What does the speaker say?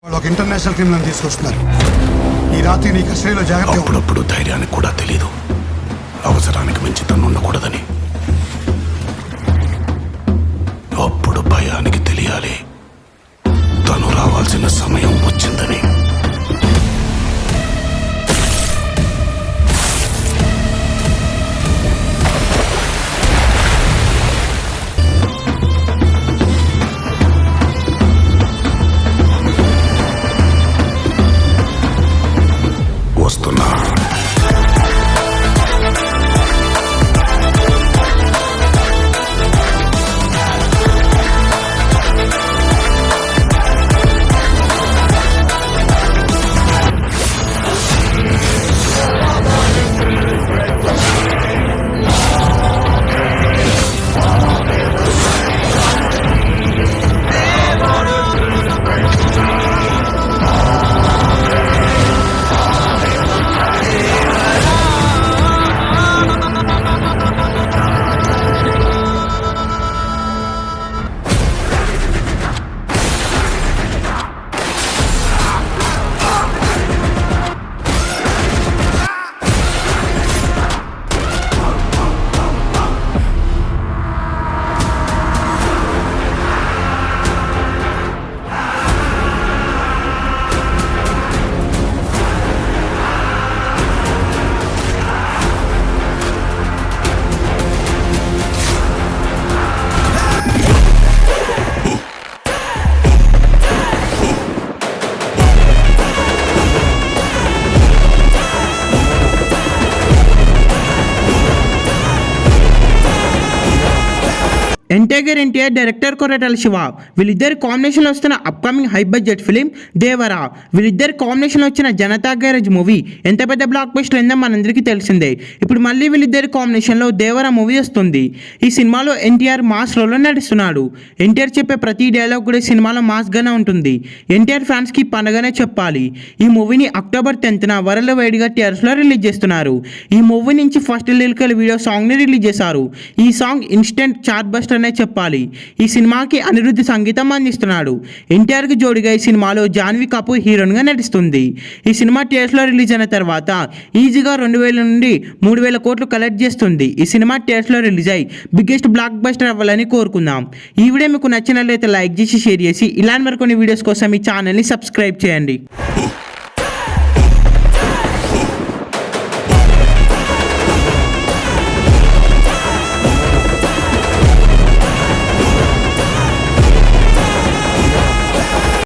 వాళ్ళు ఒక international criminal తీసుకొస్తున్నారు. ఈ రాత్రి నీ కస్టడీలో జాగ్రత్త. అప్పుడప్పుడు ధైర్యానికి కూడా తెలీదు అవసరానికి మించి తను ఉండకూడదని. అప్పుడు భయానికి తెలియాలి తను రావాల్సిన సమయం వచ్చిందని. వస్తున్నా. ఎన్టీఆర్ డైరెక్టర్ కొరటాల శివ వీళ్ళిద్దరి కాంబినేషన్లో వస్తున్న upcoming high budget film Devara. వీళ్ళిద్దరి కాంబినేషన్లో వచ్చిన జనతా గ్యారేజ్ మూవీ ఎంత పెద్ద బ్లాక్ బస్టర్ అయిందో మనందరికీ తెలిసిందే. ఇప్పుడు మళ్ళీ వీళ్ళిద్దరి కాంబినేషన్లో దేవరా మూవీ వస్తుంది. ఈ సినిమాలో ఎన్టీఆర్ మాస్ రోల్లో నడుస్తున్నాడు. ఎన్టీఆర్ చెప్పే ప్రతి డైలాగ్ కూడా సినిమాలో మాస్గానే ఉంటుంది. ఎన్టీఆర్ ఫ్యాన్స్కి పండగనే చెప్పాలి. ఈ మూవీని అక్టోబర్ 10న వరల్డ్ వైడ్గా థియేటర్స్లో రిలీజ్ చేస్తున్నారు. ఈ మూవీ నుంచి ఫస్ట్ లిరికల్ వీడియో సాంగ్ని రిలీజ్ చేశారు. ఈ సాంగ్ ఇన్స్టెంట్ చార్ట్ బస్టర్ అనే చెప్పాలి. ఈ సినిమాకి అనిరుద్ధ్ సంగీతం అందిస్తున్నాడు. ఎన్టీఆర్కి జోడిగా ఈ సినిమాలో జాన్వీ కపూర్ హీరోయిన్గా నటిస్తుంది. ఈ సినిమా థియేటర్స్లో రిలీజ్ అయిన తర్వాత ఈజీగా 2000 నుండి 3000 కోట్లు కలెక్ట్ చేస్తుంది. ఈ సినిమా థియేటర్స్లో రిలీజ్ అయ్యి బిగ్గెస్ట్ బ్లాక్ బస్టర్ అవ్వాలని కోరుకుందాం. ఈ వీడియో మీకు నచ్చినట్లయితే లైక్ చేసి షేర్ చేసి ఇలాంటి మరికొన్ని వీడియోస్ కోసం ఈ ఛానల్ని సబ్స్క్రైబ్ చేయండి.